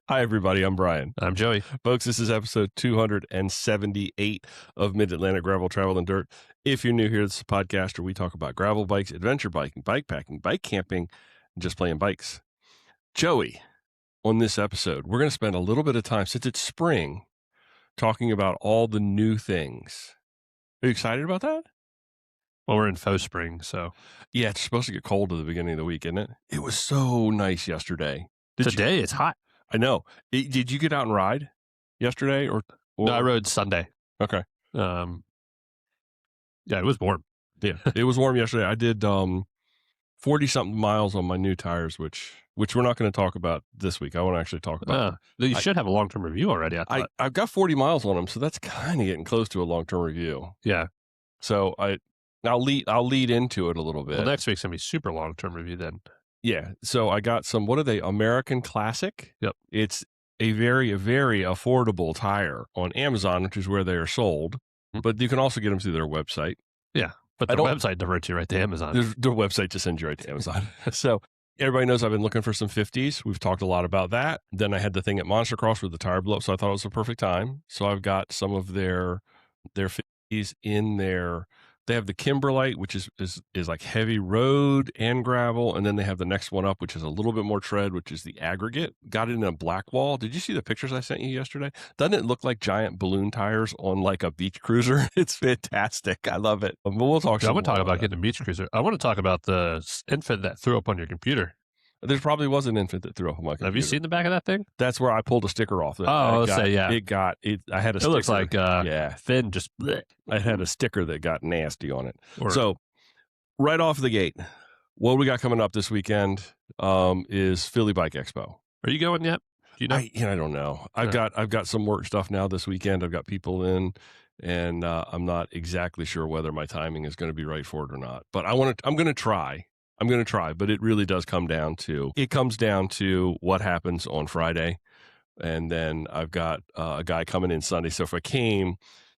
Hi, everybody. I'm Brian. I'm Joey. Folks, this is episode 278 of Mid-Atlantic Gravel, Travel, and Dirt. If you're new here, this is a podcast where we talk about gravel bikes, adventure biking, bikepacking, bike camping, and just playing bikes. Joey, on this episode, we're going to spend a little bit of time, since it's spring, talking about all the new things. Are you excited about that? Well, we're in faux spring, so. Yeah, it's supposed to get cold at the beginning of the week, isn't it? It was so nice yesterday. Today it's hot. I know. Did you get out and ride yesterday? Or No, I rode Sunday. Okay. Yeah, it was warm. Yeah, it was warm yesterday. I did 40-something miles on my new tires, which we're not going to talk about this week. I want to actually talk about. You should have a long-term review already, I thought. I've got 40 miles on them, so that's kind of getting close to a long-term review. Yeah. So I'll lead into it a little bit. Well, next week's going to be super long-term review then. Yeah. So I got some, what are they? American Classic. Yep. It's a very, very affordable tire on Amazon, which is where they are sold. Mm-hmm. But you can also get them through their website. Yeah. But their website diverts you right to Amazon. Their website just sends you right to Amazon. So everybody knows I've been looking for some 50s. We've talked a lot about that. Then I had the thing at Monster Cross with the tire blow up, so I thought it was the perfect time. So I've got some of their 50s in there. They have the Kimberlite, which is like heavy road and gravel. And then they have the next one up, which is a little bit more tread, which is the aggregate. Got it in a black wall. Did you see the pictures I sent you yesterday? Doesn't it look like giant balloon tires on like a beach cruiser? It's fantastic. I love it. But we'll talk. I want to talk about getting a beach cruiser. I want to talk about the infant that threw up on your computer. There probably was an infant that threw up on my computer. Have you seen the back of that thing? That's where I pulled a sticker off. Yeah. I had a sticker. It looks like Finn just. Bleh. I had a sticker that got nasty on it. So right off the gate, what we got coming up this weekend is Philly Bike Expo. Are you going yet? Do you know? I don't know. I've got some work stuff now this weekend. I've got people in, and I'm not exactly sure whether my timing is going to be right for it or not. But I'm going to try. But it really does come down to what happens on Friday. And then I've got a guy coming in Sunday. So if I came,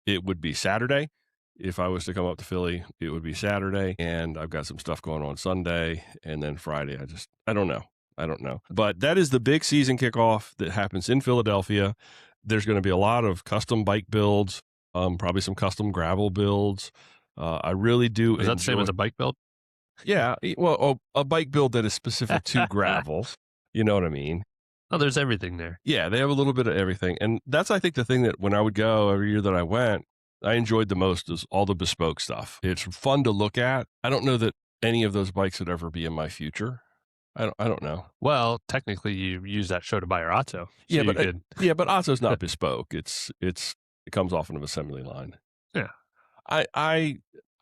it would be Saturday. If I was to come up to Philly, it would be Saturday. And I've got some stuff going on Sunday. And then Friday, I don't know. But that is the big season kickoff that happens in Philadelphia. There's going to be a lot of custom bike builds, probably some custom gravel builds. I really do. Is that the same as a bike build? Yeah, well, a bike build that is specific to gravel. You know what I mean? Oh, there's everything there. Yeah, they have a little bit of everything. And that's, I think, the thing that when I would go every year that I went, I enjoyed the most is all the bespoke stuff. It's fun to look at. I don't know that any of those bikes would ever be in my future. I don't know. Well, technically, you use that show to buy your Otto. So but Otto's not bespoke. It comes off of an assembly line. Yeah.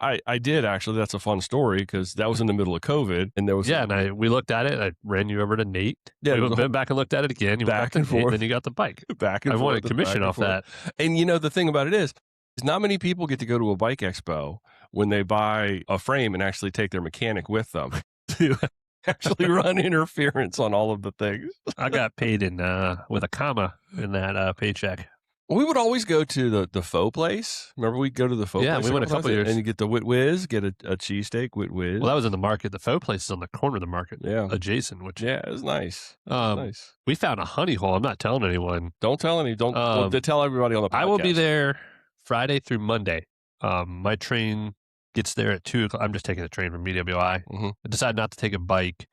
I did actually. That's a fun story because that was in the middle of COVID, and there was we looked at it. I ran you over to Nate. Yeah, we went back and looked at it again. You back and forth. Nate, then you got the bike. Back and forth. I wanted commission off that. And the thing about it is not many people get to go to a bike expo when they buy a frame and actually take their mechanic with them to actually run interference on all of the things. I got paid with a comma in that paycheck. We would always go to the faux place. Remember, we'd go to the faux place? Yeah, we went a couple years. And you get the Wit Whiz, get a cheesesteak, Wit Whiz. Well, that was in the market. The faux place is on the corner of the market. Yeah. Adjacent, which. Yeah, it was nice. Nice. We found a honey hole. I'm not telling anyone. Don't tell any. Don't tell everybody on the podcast. I will be there Friday through Monday. My train gets there at 2 o'clock. I'm just taking the train from BWI. Mm-hmm. I decided not to take a bike.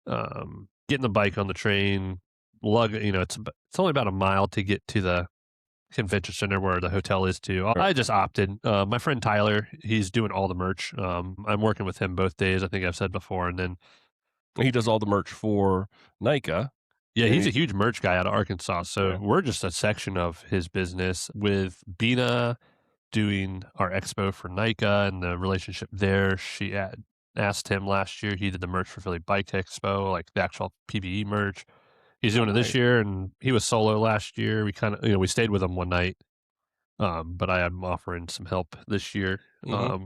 Getting the bike on the train, it's only about a mile to get to the convention center where the hotel is too. Right. I just opted. My friend Tyler, he's doing all the merch. I'm working with him both days. I think I've said before. And then he does all the merch for NICA. Yeah, he's a huge merch guy out of Arkansas. So we're just a section of his business with Bina doing our expo for NICA and the relationship there. She asked him last year. He did the merch for Philly Bike Expo, like the actual PBE merch. He's doing it this year, and he was solo last year. We kind of, we stayed with him one night, but I am offering some help this year. Mm-hmm.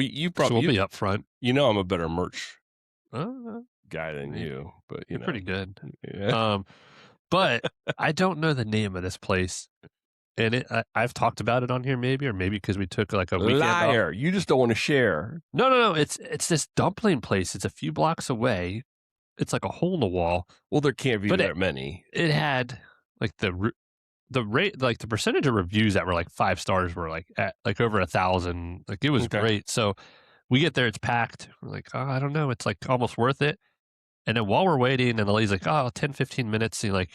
You probably will be up front. I'm a better merch guy than you, but you're pretty good. Yeah. But I don't know the name of this place, and I've talked about it on here, maybe because we took like a weekend. Liar! You just don't want to share. No. It's this dumpling place. It's a few blocks away. it's like a hole in the wall. Well, there can't be But that many. It had like the rate, like the percentage of reviews that were like 5 stars were like at like over 1,000. Like it was Okay. great. So we get there, it's packed. We're like, oh, I don't know. It's like almost worth it. And then while we're waiting, and the lady's like, oh, 10, 15 minutes. And like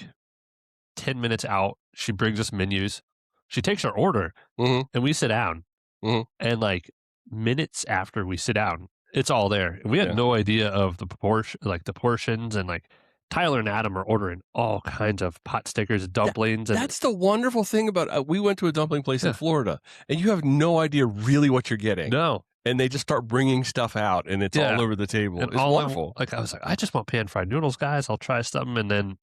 10 minutes out, she brings us menus. She takes our order Mhm. and we sit down. Mhm. And like minutes after we sit down, it's all there. And we had Yeah. no idea of the proportion, like the portions, and like Tyler and Adam are ordering all kinds of pot stickers, dumplings, and That's the wonderful thing about we went to a dumpling place in Yeah. Florida, and you have no idea really what you're getting. no, And they just start bringing stuff out, and it's Yeah. all over the table. and It's all wonderful. I was like, I just want pan fried noodles, guys. I'll try something, and then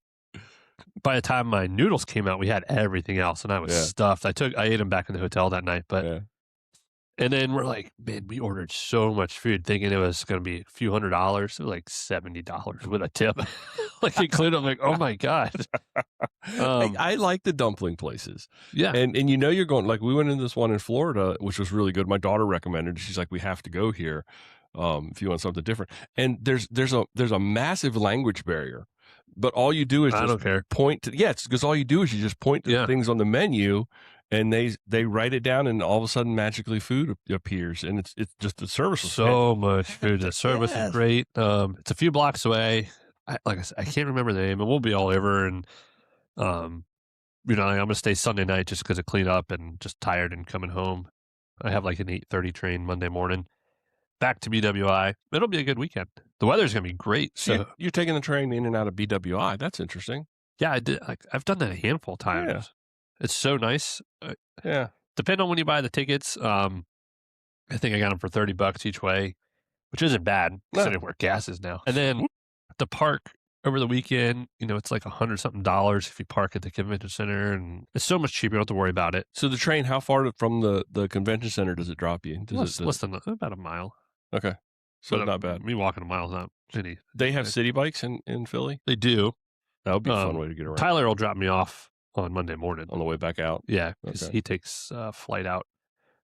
by the time my noodles came out, we had everything else, and I was Yeah. stuffed. I ate them back in the hotel that night, but. Yeah. And then we're like, man, we ordered so much food thinking it was going to be a few $100s. It was like $70 with a tip. Like included. I'm like, oh my God. I like the dumpling places. Yeah. And you know you're going, like we went into this one in Florida, which was really good. My daughter recommended. She's like, we have to go here if you want something different. And there's a massive language barrier. But all you do is I just don't care. point to it's because all you do is you just point to the things on the menu, and they write it down, and all of a sudden magically food appears, and it's just the service was So much food. The service Yes. is great. It's a few blocks away. Like I said, I can't remember the name, and we'll be all over. And I'm going to stay Sunday night just because of cleanup and just tired and coming home. I have like an 8:30 train Monday morning. Back to BWI. It'll be a good weekend. The weather's going to be great. So you're taking the train in and out of BWI. That's interesting. Yeah, I did. I've done that a handful of times. Yeah. It's so nice. Yeah. Depending on when you buy the tickets, I think I got them for $30 each way, which isn't bad considering where gas is now. And then the park over the weekend, it's like $100-something if you park at the convention center, and it's so much cheaper. You don't have to worry about it. So the train, how far from the convention center does it drop you? Less than about a mile. Okay. So But, not bad. Me walking a mile is not any. They have city bikes in Philly? They do. That would be a fun way to get around. Tyler will drop me off on Monday morning On the way back out? Yeah, because Okay. he takes flight out.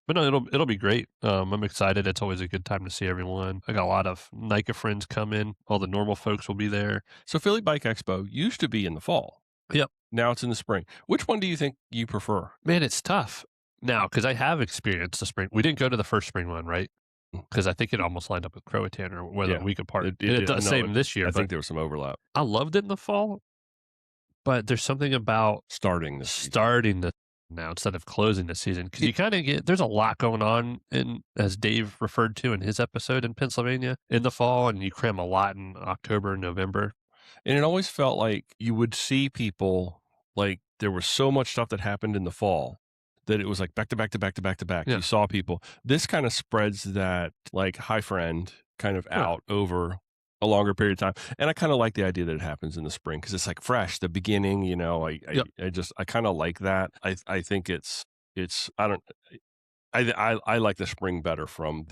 But no, it'll be great. I'm excited. It's always a good time to see everyone. I got a lot of NICA friends come in. All the normal folks will be there. So Philly Bike Expo used to be in the fall. Yep. Now it's in the spring. Which one do you think you prefer? Man, it's tough now because I have experienced the spring. We didn't go to the first spring one, right? Because I think it almost lined up with Croatan or whether a week apart. It does the same this year. I think there was some overlap. I loved it in the fall, but there's something about starting now instead of closing the season, because you kind of there's a lot going on as Dave referred to in his episode in Pennsylvania in the fall, and you cram a lot in October and November. And it always felt like you would see people, like there was so much stuff that happened in the fall that it was like back to back to back to back to back. Yeah. You saw people. This kind of spreads that like high friend kind of out over a longer period of time. And I kind of like the idea that it happens in the spring because it's like fresh, the beginning, I kind of like that. I think I like the spring better from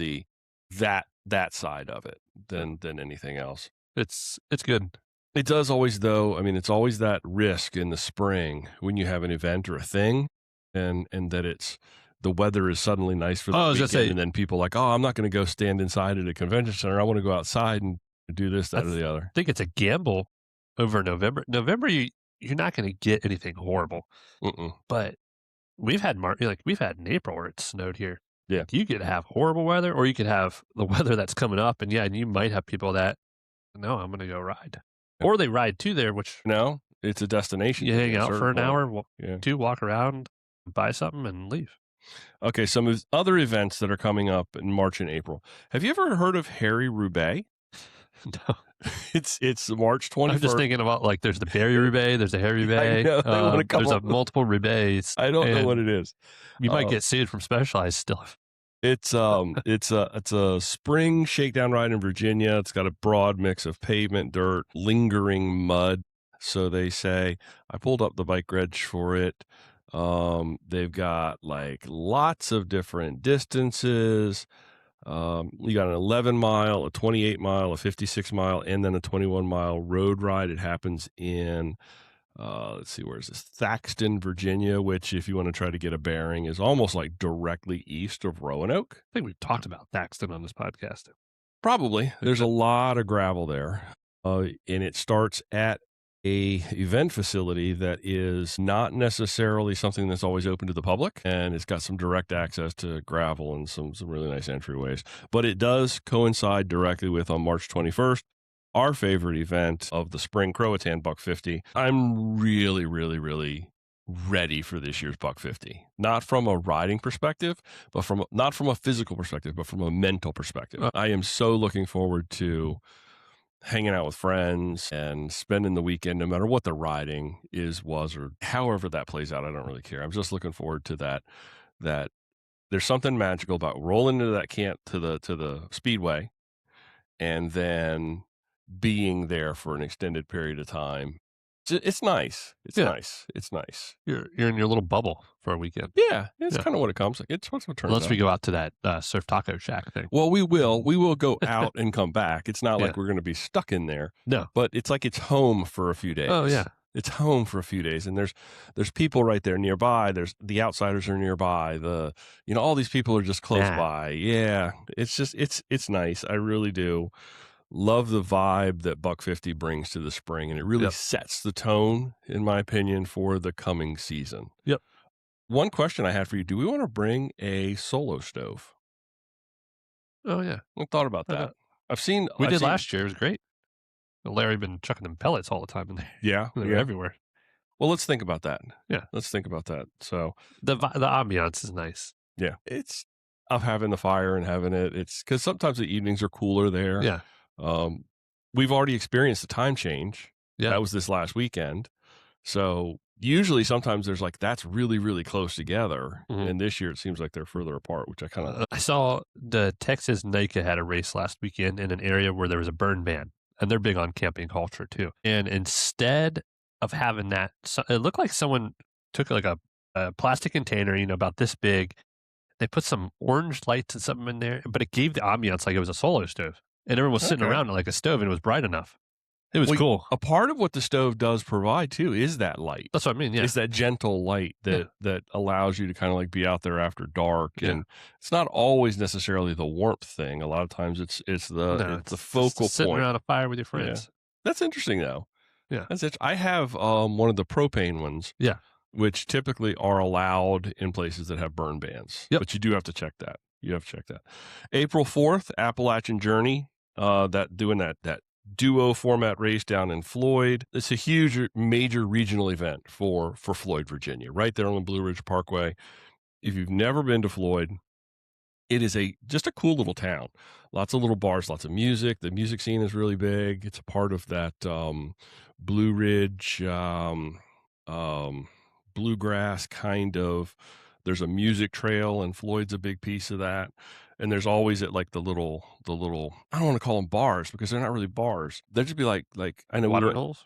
that side of it than anything else. It's good. It does always though. I mean, it's always that risk in the spring when you have an event or a thing and that the weather is suddenly nice for the weekend, and then people are like, oh, I'm not going to go stand inside at a convention center. I want to go outside and do this, that, or the other. I think it's a gamble over November. November, you're not going to get anything horrible. But we've had in April where it snowed here. Yeah, you could have horrible weather, or you could have the weather that's coming up, and you might have people that no, I'm going to go ride, or they ride to there, which no, it's a destination. You hang out for an hour, two, walk around, buy something, and leave. Okay, some other events that are coming up in March and April. Have you ever heard of Harry Roubaix? No. It's March 21st. I'm just thinking about like there's the Barry Roubaix, there's the Harry Roubaix. There's a multiple Roubaix. I don't know what it is. You might get sued from Specialized still. It's a spring shakedown ride in Virginia. It's got a broad mix of pavement, dirt, lingering mud. So they say. I pulled up the bike reg for it. They've got like lots of different distances. You got an 11 mile, a 28 mile, a 56 mile, and then a 21 mile road ride. It happens in, let's see, where is this? Thaxton, Virginia, which if you want to try to get a bearing is almost like directly east of Roanoke. I think we've talked about Thaxton on this podcast. Probably. There's a lot of gravel there. and it starts at a event facility that is not necessarily something that's always open to the public, and it's got some direct access to gravel and some really nice entryways. But it does coincide directly with, on March 21st, our favorite event of the spring, Croatan Buck 50. I'm really, really, really ready for this year's Buck 50. Not from a riding perspective, but not from a physical perspective, but from a mental perspective. I am so looking forward to hanging out with friends and spending the weekend, no matter what the riding was, or however that plays out. I don't really care. I'm just looking forward to that there's something magical about rolling into that camp, to the speedway, and then being there for an extended period of time. It's nice. It's nice. It's nice. You're in your little bubble for a weekend. Yeah, it's kind of what it comes like. It's what it turns out. Unless we go out to that surf taco shack thing. Well, we will go out and come back. It's not like we're going to be stuck in there. No, but it's like it's home for a few days. Oh yeah, it's home for a few days, and there's people right there nearby. There's the outsiders are nearby. All these people are just close by. Yeah, it's just it's nice. I really do love the vibe that Buck 50 brings to the spring, and it really sets the tone, in my opinion, for the coming season. Yep. One question I had for you: do we want to bring a solo stove? Oh yeah, I thought about that. We did last year. It was great. Larry been chucking them pellets all the time in there. Yeah, they're everywhere. Well, let's think about that. Yeah, let's think about that. So the ambiance is nice. Yeah, it's of having the fire and having it. It's because sometimes the evenings are cooler there. Yeah. We've already experienced the time change. Yeah, that was this last weekend. So usually, sometimes there's that's really, really close together, and this year it seems like they're further apart, which I kind of. I saw the Texas NICA had a race last weekend in an area where there was a burn ban, and they're big on camping culture too. And instead of having that, it looked like someone took like a plastic container, about this big. They put some orange lights and something in there, but it gave the ambiance like it was a solar stove. And everyone was sitting around it like a stove, and it was bright enough. It was cool. A part of what the stove does provide, too, is that light. That's what I mean, yeah. It's that gentle light that allows you to kind of be out there after dark. Yeah. And it's not always necessarily the warmth thing. A lot of times it's the focal point. Sitting around a fire with your friends. Yeah. That's interesting, though. Yeah. I have one of the propane ones. Yeah. Which typically are allowed in places that have burn bans. Yep. But you do have to check that. April 4th, Appalachian Journey, doing that duo format race down in Floyd. It's a huge, major regional event for Floyd, Virginia, right there on the Blue Ridge Parkway. If you've never been to Floyd, it is just a cool little town. Lots of little bars, lots of music. The music scene is really big. It's a part of that Blue Ridge bluegrass kind of. There's a music trail, and Floyd's a big piece of that. And there's always at the little I don't want to call them bars because they're not really bars. They'll just be like I know water holes.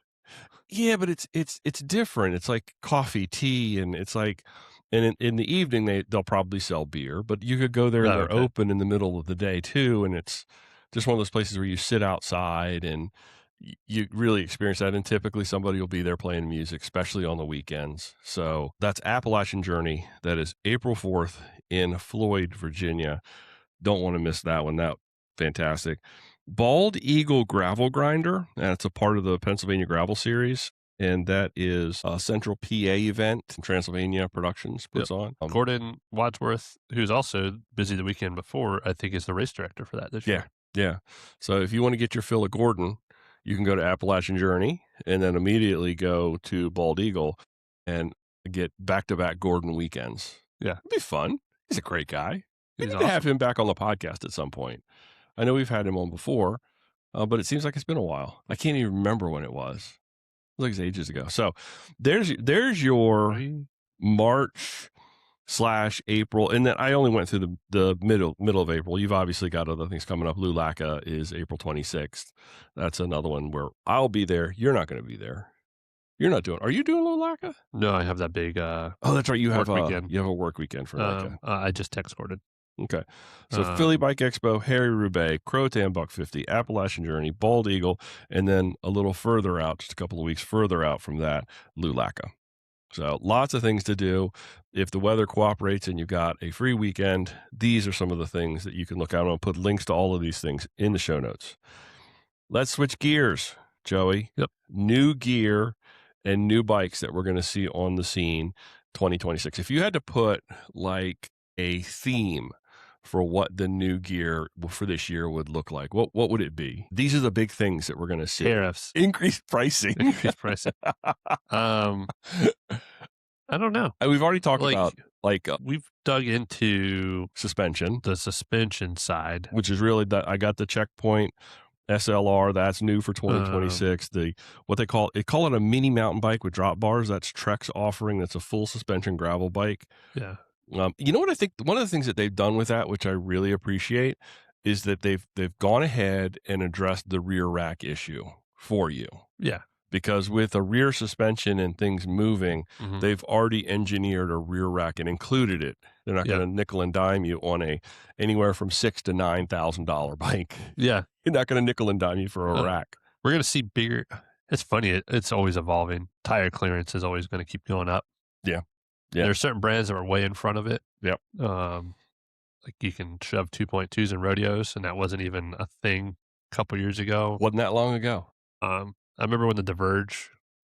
Yeah, but it's different. It's like coffee, tea, and it's like, and in the evening they'll probably sell beer, but you could go there and they're open in the middle of the day too. And it's just one of those places where you sit outside and you really experience that. And typically somebody will be there playing music, especially on the weekends. So that's Appalachian Journey. That is April 4th in Floyd, Virginia. Don't want to miss that one. That fantastic. Bald Eagle Gravel Grinder. And it's a part of the Pennsylvania Gravel Series. And that is a Central PA event Transylvania Productions puts on. Gordon Wadsworth, who's also busy the weekend before, I think is the race director for that this year. Yeah. So if you want to get your fill of Gordon, you can go to Appalachian Journey and then immediately go to Bald Eagle and get back-to-back Gordon weekends. Yeah. It'd be fun. He's a great guy. We need awesome. to have him back on the podcast at some point. I know we've had him on before, but it seems like it's been a while. I can't even remember when it was. It was like ages ago. So there's your March/April, and then I only went through the middle of April. You've obviously got other things coming up. Lulaca is April 26th. That's another one where I'll be there. You're not going to be there. You're not doing. Are you doing Lulaca? No, I have that big. Oh, that's right. You have a weekend. You have a work weekend for Lulaca. I just text Gordon. Okay. So Philly Bike Expo, Harry Roubaix, Croatan Buck 50, Appalachian Journey, Bald Eagle, and then a little further out, just a couple of weeks further out from that, Lulaca. So lots of things to do. If the weather cooperates and you've got a free weekend, these are some of the things that you can look at. I'm going to put links to all of these things in the show notes. Let's switch gears. Joey. Yep. New gear and new bikes that we're going to see on the scene 2026. If you had to put like a theme for what the new gear for this year would look like, what would it be? These are the big things that we're going to see. Tariffs. Increased pricing. Increased pricing. I don't know. We've already talked about we've dug into suspension, the suspension side, which is really that I got the Checkpoint SLR. That's new for 2026. What they call it a mini mountain bike with drop bars. That's Trek's offering. That's a full suspension gravel bike. Yeah. You know what I think? One of the things that they've done with that, which I really appreciate, is that they've gone ahead and addressed the rear rack issue for you. Yeah. Because with a rear suspension and things moving, they've already engineered a rear rack and included it. They're not going to nickel and dime you on anywhere from $6,000 to $9,000 bike. Yeah. You're not going to nickel and dime you for a rack. We're going to see bigger. It's funny. It's always evolving. Tire clearance is always going to keep going up. Yeah. There are certain brands that are way in front of it. Yep. Like you can shove 2.2s in rodeos, and that wasn't even a thing a couple years ago. Wasn't that long ago. I remember when the Diverge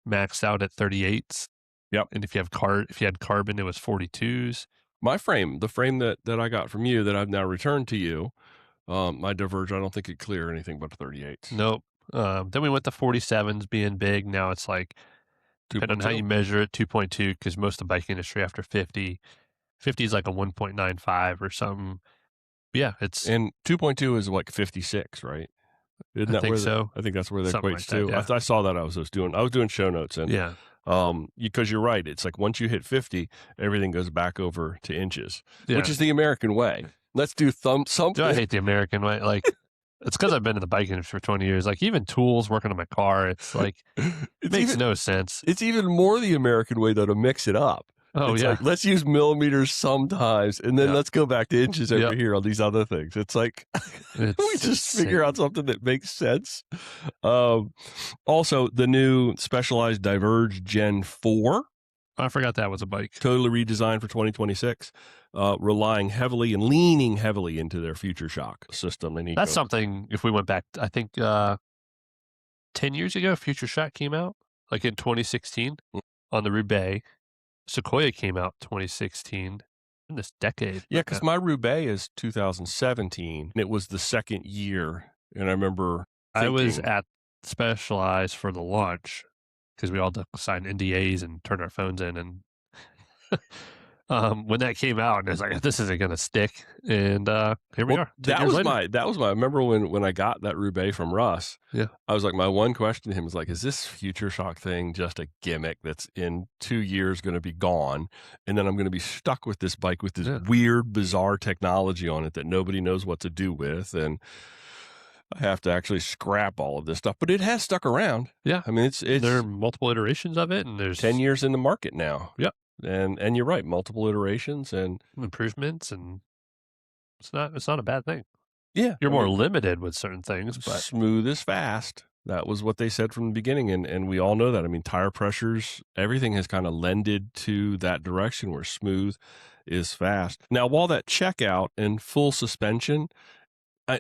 maxed out at 38s. Yep. And if you had carbon, it was 42s. My frame, the frame that I got from you that I've now returned to you, my Diverge, I don't think it clear anything but 38s. Nope. Then we went to 47s being big. Now it's like, depending on how you measure it, 2.2, because most of the bike industry after 50 is like a 1.95 or something. Yeah, and 2.2 is like 56, right? Isn't that so. I think that's where that Something equates like to. that, yeah. I saw that I was doing show notes, and because you're right, it's like once you hit 50, everything goes back over to inches, which is the American way. Let's do something. I hate the American way. Like, it's because I've been in the bike industry for 20 years. Like, even tools working on my car, it's like, it makes no sense. It's even more the American way, though, to mix it up. Oh, it's yeah. like, let's use millimeters sometimes, and then let's go back to inches over here on these other things. It's like, we just figure out something that makes sense. Also, the new Specialized Diverge Gen 4. I forgot that was a bike. Totally redesigned for 2026, relying heavily and leaning heavily into their Future Shock system. That's something, if we went back, I think 10 years ago, Future Shock came out, like in 2016 on the Roubaix. Sequoia came out 2016 in this decade. Yeah, because my Roubaix is 2017, and it was the second year. And I remember I was at Specialized for the launch because we all signed NDAs and turned our phones in. And when that came out, and I was like, this isn't going to stick. And here we are. That was my. I remember when I got that Roubaix from Russ. Yeah. I was like, my one question to him was like, is this Future Shock thing just a gimmick that's in 2 years going to be gone, and then I'm going to be stuck with this bike with this weird, bizarre technology on it that nobody knows what to do with, and I have to actually scrap all of this stuff. But it has stuck around. Yeah. I mean, it's there are multiple iterations of it, and there's 10 years in the market now. Yep. And you're right, multiple iterations and improvements, and it's not a bad thing. Yeah. You're more limited with certain things, but smooth is fast. That was what they said from the beginning, and we all know that. I mean, tire pressures, everything has kind of lended to that direction where smooth is fast. Now, while that checkout and full suspension,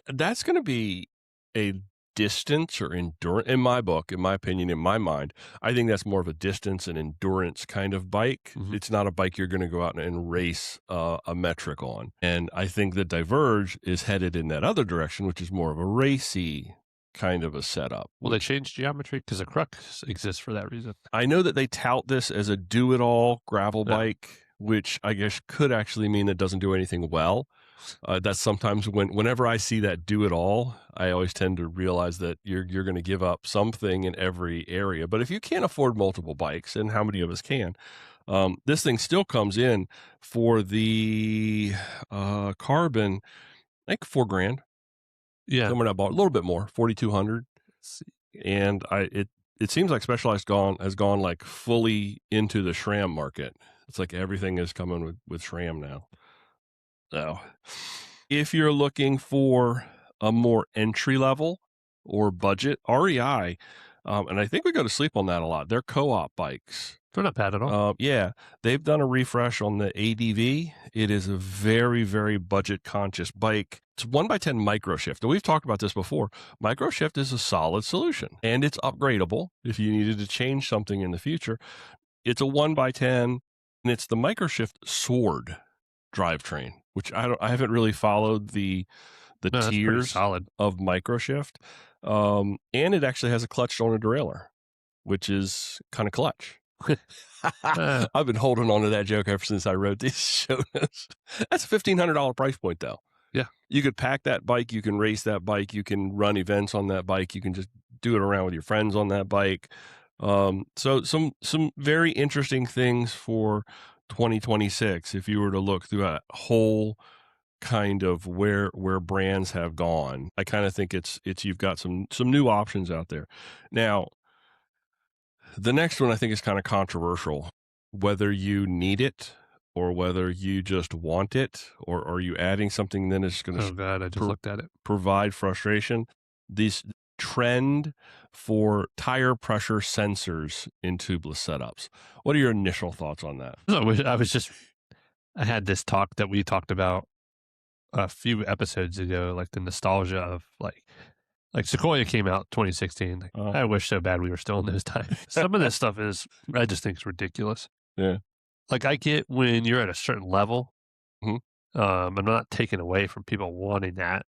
that's going to be a distance or endurance, in my book, in my opinion, in my mind. I think that's more of a distance and endurance kind of bike. It's not a bike you're going to go out and race a metric on. And I think the Diverge is headed in that other direction, which is more of a racy kind of a setup. Well, they changed geometry because the Crux exists for that reason. I know that they tout this as a do-it-all gravel bike, which I guess could actually mean it doesn't do anything well. That's sometimes whenever I see that do it all, I always tend to realize that you're going to give up something in every area. But if you can't afford multiple bikes, and how many of us can, this thing still comes in for the carbon, I think $4,000. Yeah, somewhere I bought a little bit more, 4,200. And it seems like Specialized has gone like fully into the SRAM market. It's like everything is coming with SRAM now. So if you're looking for a more entry level or budget, REI And I think we go to sleep on that a lot. They're co-op bikes. They're not bad at all. Yeah, they've done a refresh on the ADV. It is a very, very budget-conscious bike. It's 1x10 microshift. And we've talked about this before. Microshift is a solid solution, and it's upgradable if you needed to change something in the future. It's a 1x10, and it's the microshift Sword drivetrain, which I haven't really followed the tiers of microshift. And it actually has a clutch on a derailleur, which is kind of clutch. I've been holding on to that joke ever since I wrote these show notes. That's a $1,500 price point, though. Yeah. You could pack that bike. You can race that bike. You can run events on that bike. You can just do it around with your friends on that bike. So some very interesting things for 2026 if you were to look through a whole kind of where brands have gone. I kind of think it's you've got some new options out there. Now, the next one I think is kind of controversial, whether you need it or whether you just want it, or are you adding something then it's going to oh god, I just looked at it. Provide frustration. This trend for tire pressure sensors in tubeless setups. What are your initial thoughts on that? I had this talk that we talked about a few episodes ago, like the nostalgia of like Sequoia came out 2016. I wish so bad we were still in those times. Some of this stuff I just think is ridiculous. Yeah. Like I get when you're at a certain level, I'm not taking away from people wanting that.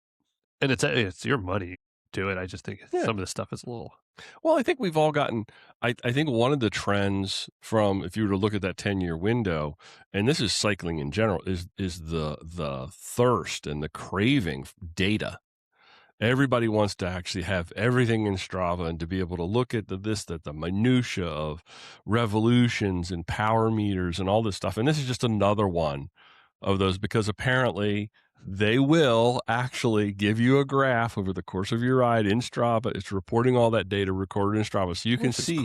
And it's your money to it. I just think some of this stuff is a little. Well, I think we've all gotten, I think one of the trends from, if you were to look at that 10-year window, and this is cycling in general, is the thirst and the craving for data. Everybody wants to actually have everything in Strava and to be able to look at the minutia of revolutions and power meters and all this stuff. And this is just another one of those, because apparently they will actually give you a graph over the course of your ride in Strava. It's reporting all that data recorded in Strava. So you can see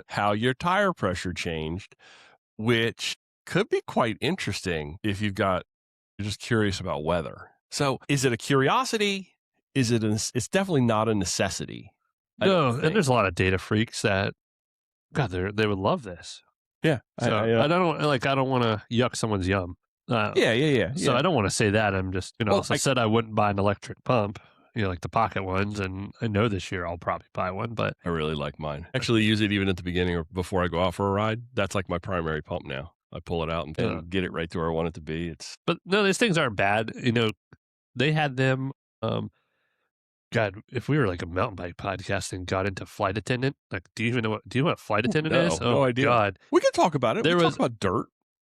how your tire pressure changed, which could be quite interesting if you're just curious about weather. So is it a curiosity? It's definitely not a necessity. No, and there's a lot of data freaks that, God, they would love this. Yeah. So I don't want to yuck someone's yum. Yeah. So I don't want to say that. I'm just, I said I wouldn't buy an electric pump, like the pocket ones. And I know this year I'll probably buy one, but I really like mine. Actually use it even at the beginning or before I go out for a ride. That's like my primary pump now. I pull it out and get it right to where I want it to be. But no, these things aren't bad. They had them, God, if we were like a mountain bike podcast and got into flight attendant, like, do you know what flight attendant is? No idea. God. We can talk about it. We talk about dirt.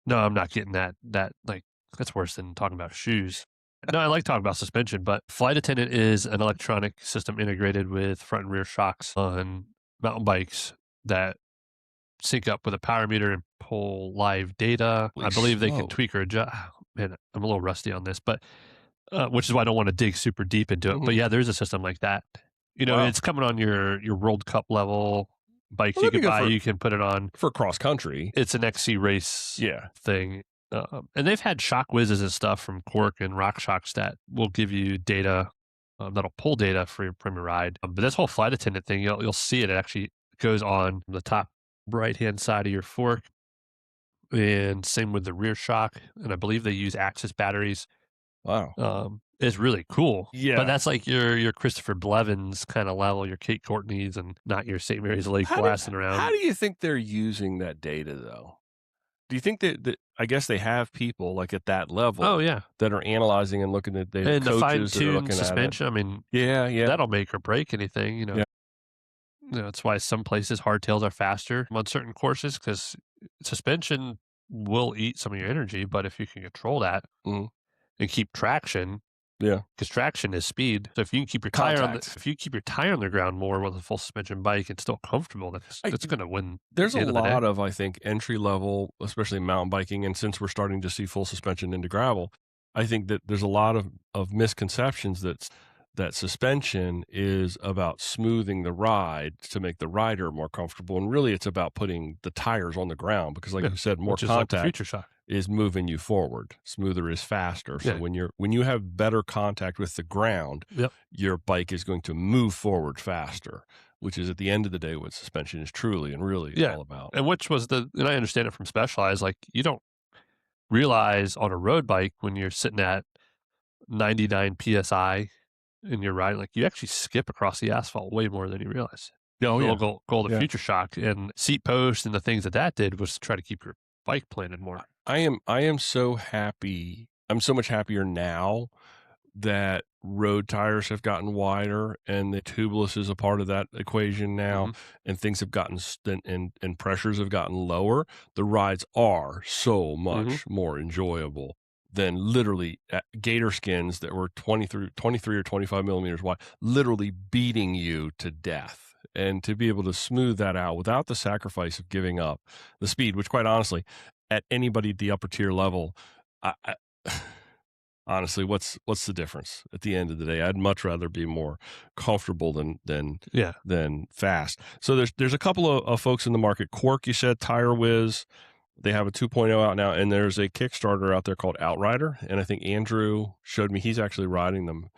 No, I'm not getting that. That's worse than talking about shoes. No, I like talking about suspension, but flight attendant is an electronic system integrated with front and rear shocks on mountain bikes that sync up with a power meter and pull live data. I believe they can tweak or adjust. Man, I'm a little rusty on this, but which is why I don't want to dig super deep into it. But yeah, there's a system like that. It's coming on your World Cup level bike you can buy. You can put it on for cross country. It's an XC race thing. And they've had shock whizzes and stuff from Cork and Rock Shocks that will give you data, that'll pull data for your premier ride. But this whole flight attendant thing, you'll see it actually goes on the top right-hand side of your fork. And same with the rear shock. And I believe they use Axis batteries. Wow. It's really cool. Yeah. But that's like your Christopher Blevins kind of level, your Kate Courtney's, and not your St. Mary's Lake blasting around. How do you think they're using that data, though? Do you think that I guess they have people like at that level that are analyzing and looking at data, and coaches the that are looking suspension, at it? I mean, yeah, that'll make or break anything, That's why some places hardtails are faster on certain courses, because suspension will eat some of your energy, but if you can control that and keep traction, because traction is speed. So if you can keep your tire on the ground more with a full suspension bike and still comfortable, that's going to win. There's a lot of, I think, entry level, especially mountain biking, and since we're starting to see full suspension into gravel, I think that there's a lot of misconceptions that suspension is about smoothing the ride to make the rider more comfortable, and really it's about putting the tires on the ground, because like you said, more contact like future shock is moving you forward. Smoother is faster. So when you have better contact with the ground, your bike is going to move forward faster. which is at the end of the day what suspension is truly and really all about. And which was and I understand it from Specialized, like, you don't realize on a road bike when you're sitting at 99 PSI in your ride, like, you actually skip across the asphalt way more than you realize. Oh, The yeah. whole goal of Yeah. Future Shock and seat post and the things that did was to try to keep your bike planted more. I am so happy. I'm so much happier now that road tires have gotten wider and the tubeless is a part of that equation now, and things have gotten and pressures have gotten lower. The rides are so much more enjoyable than literally gator skins that were 23 or 25 millimeters wide, literally beating you to death. And to be able to smooth that out without the sacrifice of giving up the speed, which quite honestly, at anybody at the upper tier level, I honestly, what's the difference at the end of the day? I'd much rather be more comfortable than fast. So there's a couple of folks in the market. Quark, you said, Tire Whiz, they have a 2.0 out now, and there's a Kickstarter out there called Outrider, and I think Andrew showed me he's actually riding them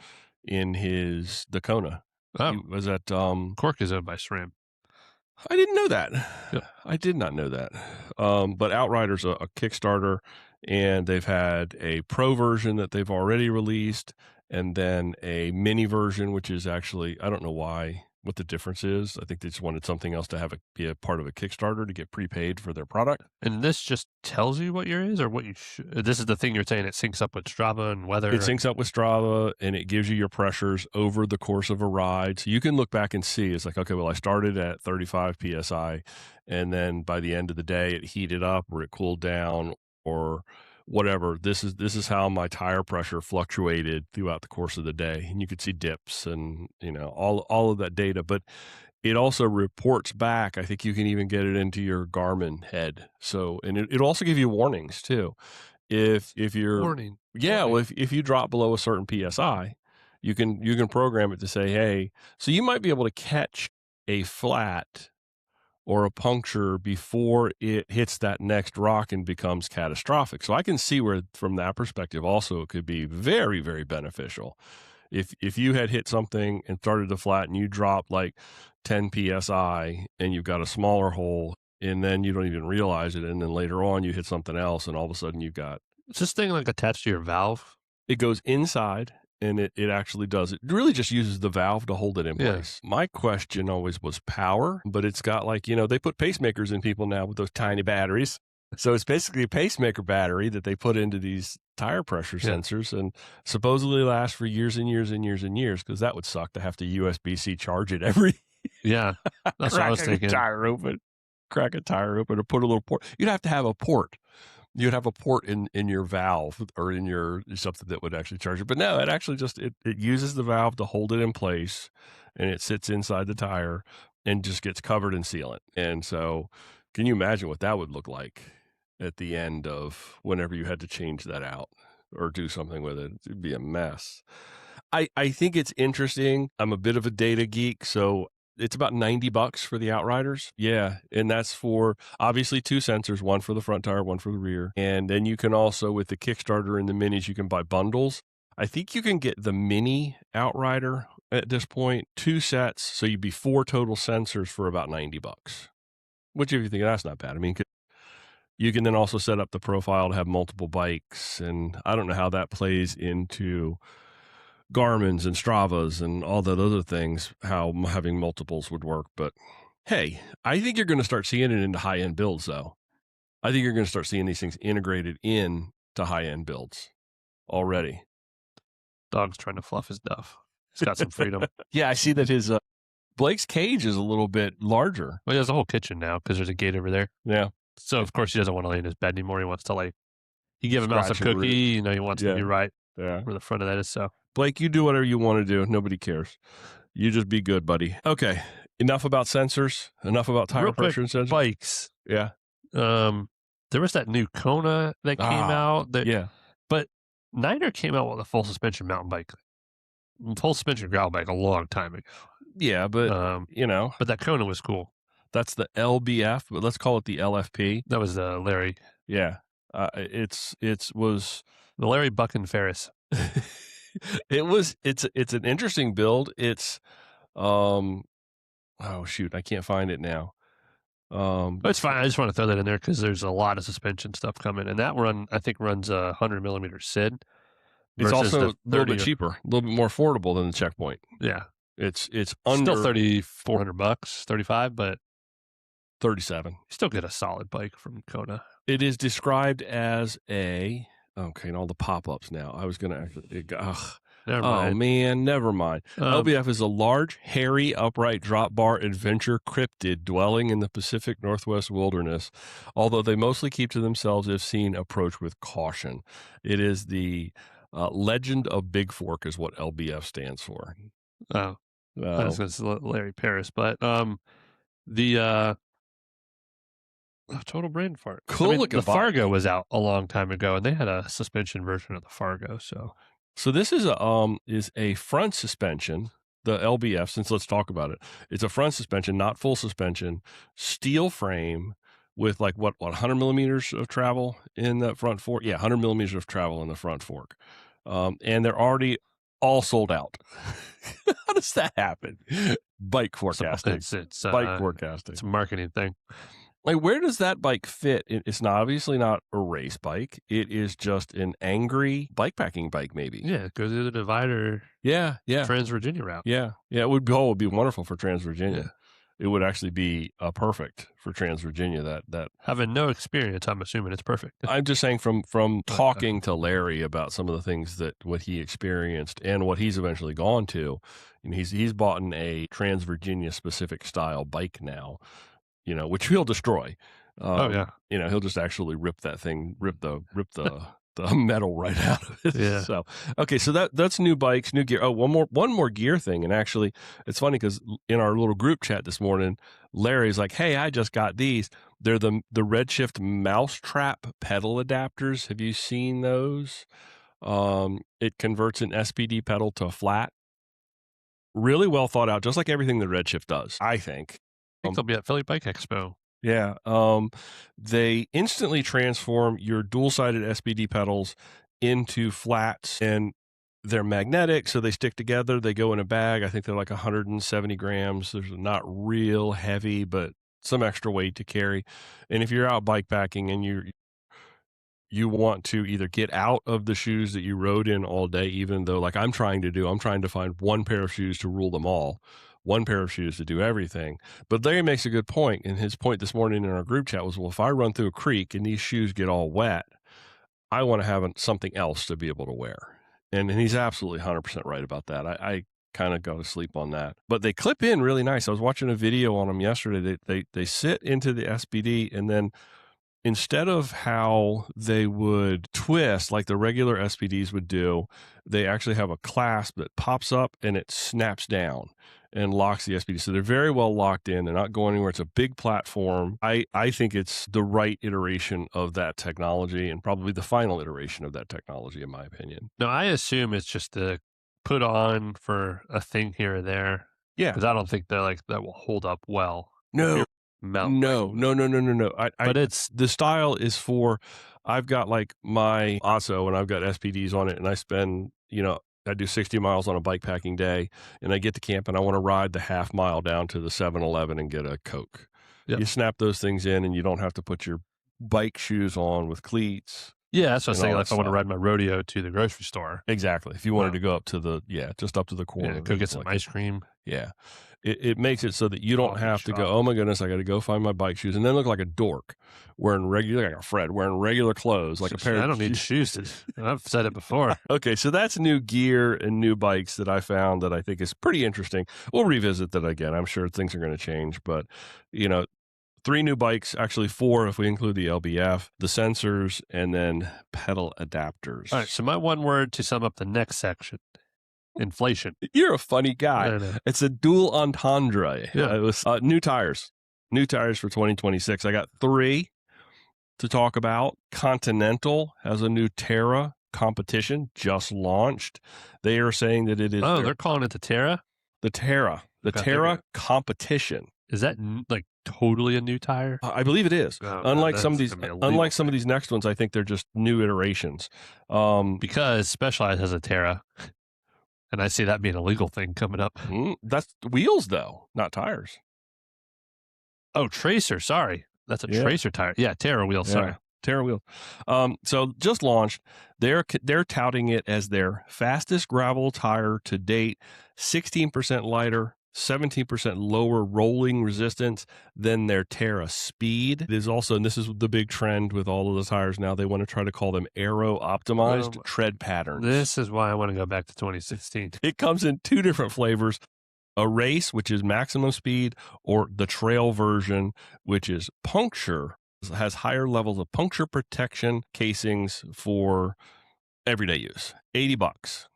in his Kona. Oh, He was at Cork is owned by SRAM. I didn't know that. Yep. I did not know that. But Outrider's a Kickstarter, and they've had a pro version that they've already released, and then a mini version, which is actually, I don't know what the difference is. I think they just wanted something else to be a part of a Kickstarter to get prepaid for their product. And this just tells you what your is, or what you should. This is the thing you're saying. It syncs up with Strava and weather. It syncs up with Strava, and it gives you your pressures over the course of a ride. So you can look back and see. It's like, okay, well, I started at 35 PSI, and then by the end of the day, it heated up or it cooled down or whatever. This is how my tire pressure fluctuated throughout the course of the day. And you could see dips and, all of that data. But it also reports back. I think you can even get it into your Garmin head. So, and it'll also give you warnings too. If you're Warning. well, if you drop below a certain PSI, you can program it to say, hey, so you might be able to catch a flat or a puncture before it hits that next rock and becomes catastrophic. So I can see where, from that perspective, also it could be very, very beneficial. If you had hit something and started to flatten, you drop like 10 PSI and you've got a smaller hole, and then you don't even realize it, and then later on you hit something else, and all of a sudden you've got... Is this thing like attached to your valve? It goes inside, and it actually does. It really just uses the valve to hold it in place. My question always was power, but it's got like, they put pacemakers in people now with those tiny batteries. So it's basically a pacemaker battery that they put into these tire pressure sensors, and supposedly lasts for years and years and years and years, because that would suck to have to USB-C charge it every... Yeah, that's what I was thinking. Crack a tire open or put a little port. You'd have to have a port. You'd have a port in your valve or in your something that would actually charge it. But no, it actually just, it uses the valve to hold it in place, and it sits inside the tire and just gets covered in sealant. And so can you imagine what that would look like at the end of whenever you had to change that out or do something with it? It'd be a mess. I think it's interesting. I'm a bit of a data geek, so it's about $90 for the Outriders. Yeah. And that's for obviously two sensors, one for the front tire, one for the rear. And then you can also, with the Kickstarter and the minis, you can buy bundles. I think you can get the mini Outrider at this point, 2 sets. So you'd be 4 total sensors for about $90, which, if you think that's not bad, I mean, you can then also set up the profile to have multiple bikes. And I don't know how that plays into Garmin's and Strava's and all that other things, how having multiples would work. But hey, I think you're going to start seeing it into high-end builds, though. I think you're going to start seeing these things integrated into high-end builds already. Dog's trying to fluff his duff. He's got some freedom. Yeah, I see that his Blake's cage is a little bit larger. Well, he has a whole kitchen now because there's a gate over there. Yeah. So, of course, he doesn't want to lay in his bed anymore. He wants to, you give him out a cookie, he wants to be right where the front of that is. So, Blake, you do whatever you want to do. Nobody cares. You just be good, buddy. Okay. Enough about sensors. Enough about tire pressure and sensors. Bikes. Yeah. There was that new Kona that came out. Yeah. But Niner came out with a full suspension mountain bike. Full suspension gravel bike a long time ago. Yeah, but, But that Kona was cool. That's the LBF, but let's call it the LFP. That was Larry. Yeah. It was... The Larry Buck and Ferris. It's an interesting build. It's Oh shoot, I can't find it now. But it's fine. I just want to throw that in there because there's a lot of suspension stuff coming, and that one I think runs a 100mm SID It's versus also the a little 30. bit cheaper, a little bit more affordable than the Checkpoint. Yeah, It's still under $3,400, 35, but 37. you still get a solid bike from Kona. It is described as and all the pop-ups now. I was going to actually, Never oh mind. man, never mind. LBF is a large, hairy, upright drop bar adventure cryptid dwelling in the Pacific Northwest wilderness, although they mostly keep to themselves if seen, approach with caution. It is the Legend of Big Fork is what LBF stands for. Oh, that's Larry Paris, but the total brain fart. Cool looking the bike. Fargo was out a long time ago, and they had a suspension version of the Fargo. So this is a front suspension, the LBF. Since let's talk about it, it's a front suspension, not full suspension, steel frame with like what 100mm of travel in the front fork. Yeah, 100mm of travel in the front fork, and they're already all sold out. How does that happen? Bike forecasting. It's bike forecasting. It's a marketing thing. Like, where does that bike fit? It's not obviously not a race bike. It is just an angry bikepacking bike, maybe. Yeah, it goes through the divider. Yeah. Trans-Virginia route. Yeah. It would be wonderful for Trans-Virginia. Yeah. It would actually be perfect for Trans-Virginia. That having no experience, I'm assuming it's perfect. I'm just saying from talking to Larry about some of the things that what he experienced and what he's eventually gone to, and he's bought a Trans-Virginia specific style bike now. Which he'll destroy. He'll just actually rip that thing, rip the metal right out of it. Yeah. So, okay, so that's new bikes, new gear. Oh, one more gear thing, and actually, it's funny because in our little group chat this morning, Larry's like, "Hey, I just got these. They're the Redshift Mousetrap pedal adapters. Have you seen those? It converts an SPD pedal to a flat. Really well thought out, just like everything that Redshift does, I think." I think they'll be at Philly Bike Expo. Yeah. They instantly transform your dual-sided SPD pedals into flats, and they're magnetic, so they stick together. They go in a bag. I think they're like 170 grams. They're not real heavy, but some extra weight to carry. And if you're out bikepacking and you want to either get out of the shoes that you rode in all day, even though like I'm trying to find one pair of shoes to rule them all. One pair of shoes to do everything. But Larry makes a good point, and his point this morning in our group chat was, well, if I run through a creek and these shoes get all wet, I want to have something else to be able to wear. And he's absolutely 100% right about that. I kind of go to sleep on that. But they clip in really nice. I was watching a video on them yesterday. They sit into the SPD, and then instead of how they would twist like the regular SPDs would do, they actually have a clasp that pops up and it snaps down and locks the SPD. So they're very well locked in. They're not going anywhere. It's a big platform. I think it's the right iteration of that technology and probably the final iteration of that technology, in my opinion. No, I assume it's just to put on for a thing here or there. Yeah. Because I don't think that will hold up well. No. No. But it's the style is for, I've got like my Osso and I've got SPDs on it, and I spend, I do 60 miles on a bikepacking day, and I get to camp and I want to ride the half mile down to the 7-Eleven and get a Coke. Yep. You snap those things in and you don't have to put your bike shoes on with cleats. Yeah, that's what I was saying. Like if I want to ride my rodeo to the grocery store. Exactly. If you wanted to go up to just up to the corner. Yeah, go get some ice cream. Yeah. It makes it so that you don't have to go, oh my goodness, I got to go find my bike shoes and then look like a dork wearing regular clothes, like a pair of I don't need shoes. I've said it before. Okay, so that's new gear and new bikes that I found that I think is pretty interesting. We'll revisit that again. I'm sure things are going to change, but 3 new bikes, actually 4 if we include the LBF, the sensors, and then pedal adapters. All right, so my one word to sum up the next section. Inflation. You're a funny guy. It's a dual entendre. Yeah. It was new tires for 2026. I got 3 to talk about. Continental has a new Terra competition just launched. They are saying that it is. Oh, they're calling it the Terra? The Terra. The Terra competition. Is that like totally a new tire? I believe it is. Oh, unlike some of these next ones, I think they're just new iterations. Because Specialized has a Terra. And I see that being a legal thing coming up. That's wheels, though, not tires. Oh, Tracer. Sorry. That's a Yeah. Tracer tire. Yeah, Terra wheels. Sorry. Terra wheels. So just launched. They're touting it as their fastest gravel tire to date, 16% lighter, 17% lower rolling resistance than their Terra Speed. It is also, and this is the big trend with all of the tires now, they want to try to call them aero optimized tread patterns. This is why I want to go back to 2016. It comes in 2 different flavors. A race, which is maximum speed, or the trail version, which is puncture, has higher levels of puncture protection casings for everyday use. $80.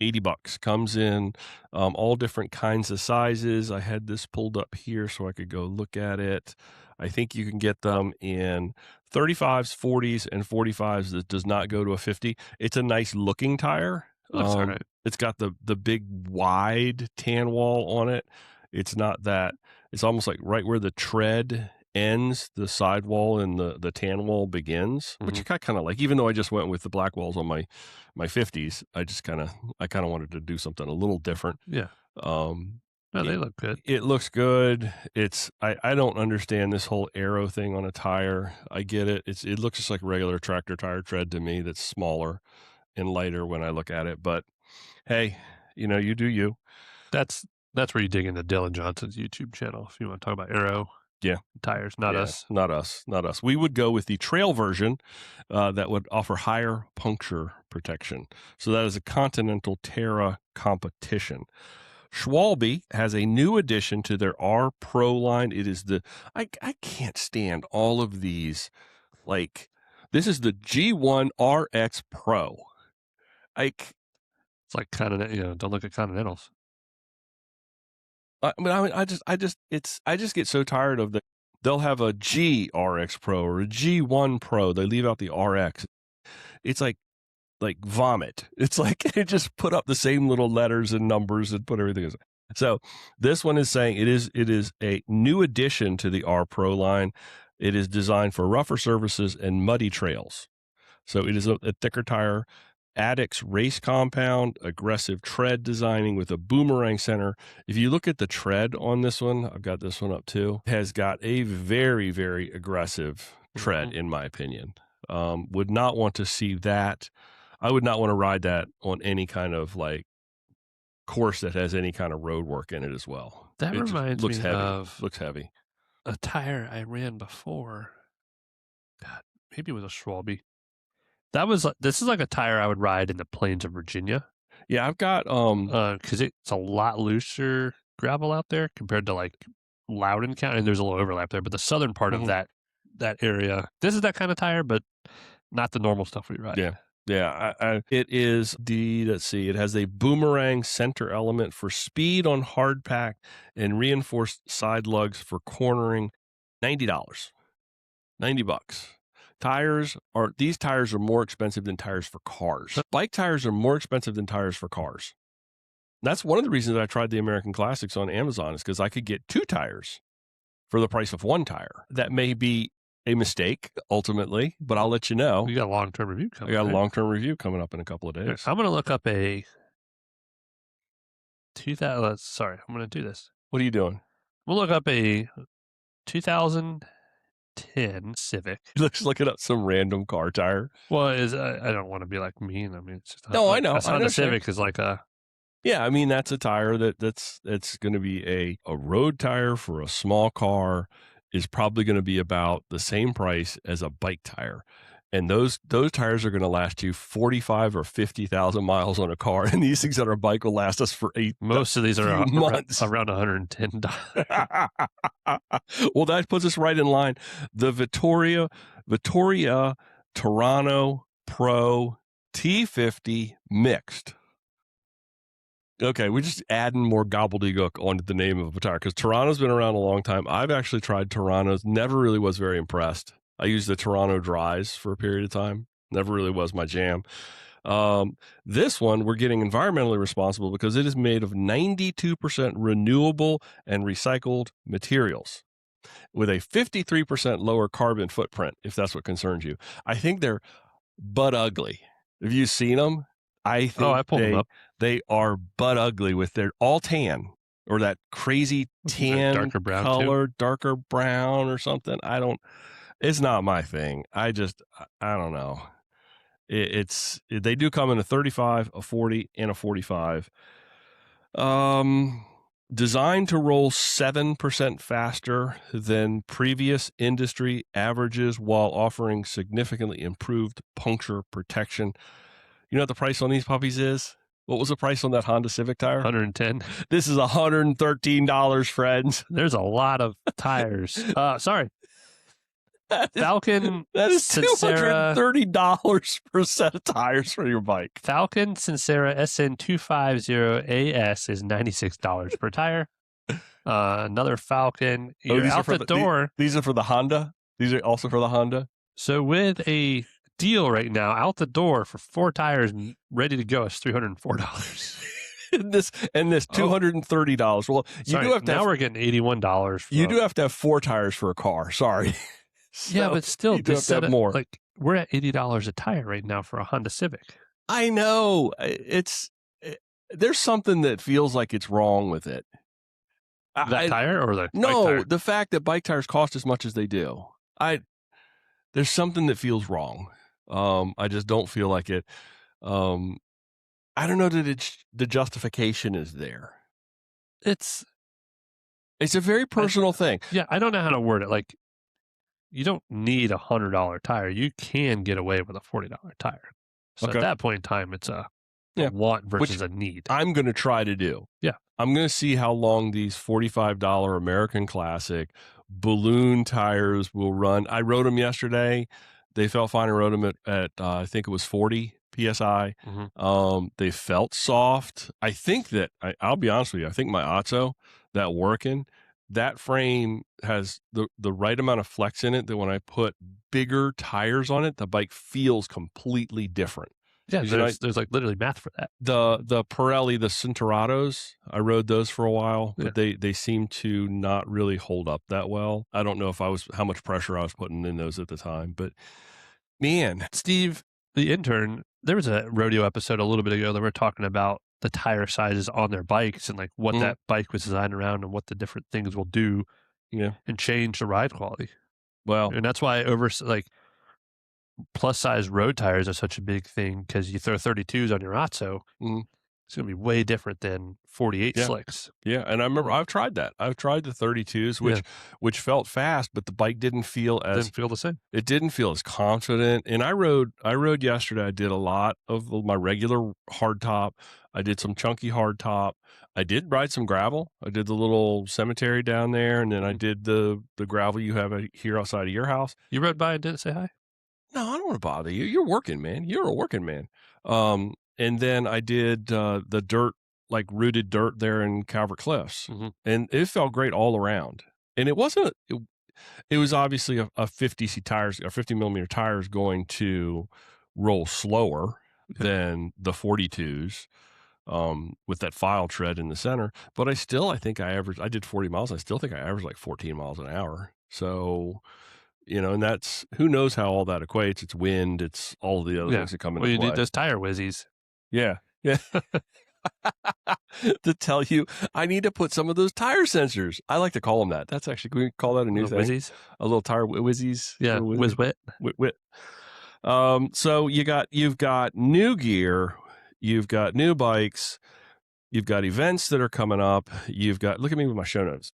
$80 comes in all different kinds of sizes. I had this pulled up here so I could go look at it. I think you can get them in 35s, 40s, and 45s that does not go to a 50. It's a nice looking tire. Looks all right. It's got the big wide tan wall on it. It's not that. It's almost like right where the tread ends, the sidewall and the tan wall begins, which I kind of like. Even though I just went with the black walls on my 50s, I kind of wanted to do something a little different. Yeah. No, they look good. It looks good. I don't understand this whole aero thing on a tire. I get it. It looks just like regular tractor tire tread to me. That's smaller and lighter when I look at it. But hey, you do you. That's where you dig into Dylan Johnson's YouTube channel if you want to talk about aero. Yeah. Tires, not us. Not us. We would go with the trail version that would offer higher puncture protection. So that is a Continental Terra competition. Schwalbe has a new addition to their R Pro line. It is I can't stand all of these. Like, this is the G1 RX Pro. It's like Continental, don't look at Continentals. I just get so tired of they'll have a G RX Pro or a G1 Pro. They leave out the RX. It's like vomit. It's like they just put up the same little letters and numbers and put everything in. So this one is saying it is a new addition to the R Pro line. It is designed for rougher surfaces and muddy trails. So it is a thicker tire, Addix race compound, aggressive tread designing with a boomerang center. If you look at the tread on this one, I've got this one up too, has got a very, very aggressive tread, in my opinion. Would not want to see that. I would not want to ride that on any kind of course that has any kind of road work in it as well. That reminds me of looks heavy. A tire I ran before. God, maybe it was a Schwalbe. This is like a tire I would ride in the plains of Virginia. Yeah, I've got because it's a lot looser gravel out there compared to Loudoun County. And there's a little overlap there, but the southern part of that area, this is that kind of tire, but not the normal stuff we ride. Yeah. It is let's see, it has a boomerang center element for speed on hard pack and reinforced side lugs for cornering. $90. $90. These tires are more expensive than tires for cars. Bike tires are more expensive than tires for cars. That's one of the reasons I tried the American Classics on Amazon, is because I could get 2 tires for the price of 1 tire. That may be a mistake ultimately, but I'll let you know. You got a long-term review coming. I got a long-term review coming up in a couple of days. I'm going to look up a 2000. Sorry, I'm going to do this. What are you doing? We'll look up a 2010 Civic. Let's look up some random car tire. Well, I don't want to be like mean. I mean, it's just no, I know. I the Civic is like a. Yeah, I mean, that's a tire that's going to be a road tire for a small car. Is probably going to be about the same price as a bike tire. And those tires are going to last you 45 or 50,000 miles on a car. And these things on our bike will last us for most of these are months. Around $110. Well, that puts us right in line. The Vittoria Toronto Pro T50 mixed. Okay, we're just adding more gobbledygook onto the name of a tire because Toronto's been around a long time. I've actually tried Toronto's, never really was very impressed. I used the Toronto Dries for a period of time. Never really was my jam. This one, we're getting environmentally responsible because it is made of 92% renewable and recycled materials with a 53% lower carbon footprint, if that's what concerns you. I think they're butt ugly. Have you seen them? I think I pulled them up. They are butt ugly they're all tan. or that crazy tan darker brown color, darker brown or something. It's not my thing. I don't know. They do come in a 35, a 40, and a 45. Designed to roll 7% faster than previous industry averages while offering significantly improved puncture protection. You know what the price on these puppies is? What was the price on that Honda Civic tire? $110. This is $113, friends. There's a lot of tires. Sorry. Falcon. That is Sincera, $230 per set of tires for your bike. Falcon Sincera SN250AS is $96 per tire. Another Falcon. You're out the door. These are for the Honda? These are also for the Honda? So with a deal right now, out the door for 4 tires ready to go is $304. this $230. Well, you sorry, do have to. Now we're getting $81. You do have to have 4 tires for a car. Sorry. So yeah, but still, you do have to have more. Like we're at $80 a tire right now for a Honda Civic. I know there's something that feels like it's wrong with it. That tire or the no, bike tire? The fact that bike tires cost as much as they do. There's something that feels wrong. I just don't feel like it. I don't know that the justification is there. It's a very personal thing. Yeah, I don't know how to word it. Like, you don't need a $100 tire. You can get away with a $40 tire. So at that point in time, it's a want versus a need. I'm going to try to do. Yeah. I'm going to see how long these $45 American Classic balloon tires will run. I rode them yesterday. They felt fine. I rode them at I think it was 40 PSI. Mm-hmm. They felt soft. I think that, I'll be honest with you, I think my Otto, that working, that frame has the right amount of flex in it that when I put bigger tires on it, the bike feels completely different. Yeah, there's like literally math for that. The Pirelli, the Centerados, I rode those for a while, but they seem to not really hold up that well. I don't know how much pressure I was putting in those at the time, but man. Steve, the intern, there was a rodeo episode a little bit ago that we're talking about the tire sizes on their bikes and like what that bike was designed around and what the different things will do and change the ride quality. Well, and that's why plus size road tires are such a big thing because you throw 32s on your Otto, it's going to be way different than 48 slicks. Yeah, and I remember I've tried that. I've tried the 32s, which felt fast, but the bike didn't feel the same. It didn't feel as confident. And I rode yesterday. I did a lot of my regular hardtop. I did some chunky hardtop. I did ride some gravel. I did the little cemetery down there, and then I did the gravel you have here outside of your house. You rode by and didn't say hi? No, I don't want to bother you. You're working, man. You're a working man. And then I did the dirt, like rooted dirt there in Calvert Cliffs, and it felt great all around. And it wasn't. It was obviously a 50 tires, or 50 millimeter tires, going to roll slower than the 42s. With that file tread in the center, but I think I did 40 miles. I still think I averaged like 14 miles an hour. So, and that's, who knows how all that equates. It's wind. It's all the other things that come into play. Well, you need those tire whizzies. Yeah. Yeah. To tell you, I need to put some of those tire sensors. I like to call them that. That's actually, can we call that a new thing? Whizzies? A little tire whizzies. Yeah. Whiz-wit. Whit. So you've got new gear. You've got new bikes. You've got events that are coming up. You've got, look at me with my show notes.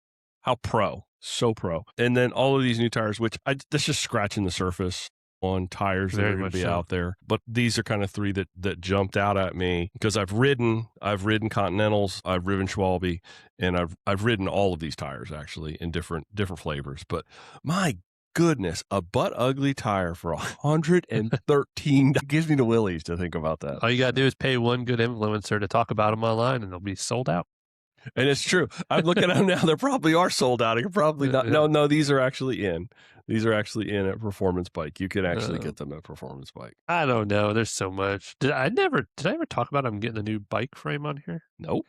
How pro. So pro. And then all of these new tires, which that's just scratching the surface on tires that are going to be out there. But these are kind of 3 that jumped out at me because I've ridden Continentals, I've ridden Schwalbe, and I've ridden all of these tires actually in different flavors. But my goodness, a butt ugly tire for $113 gives me the willies to think about that. All you gotta do is pay one good influencer to talk about them online, and they'll be sold out. And it's true. I'm looking at them now; they probably are sold out. You're probably not. No, these are actually in. These are actually in at Performance Bike. You can actually get them at Performance Bike. I don't know. There's so much. Did I ever talk about I'm getting a new bike frame on here? Nope.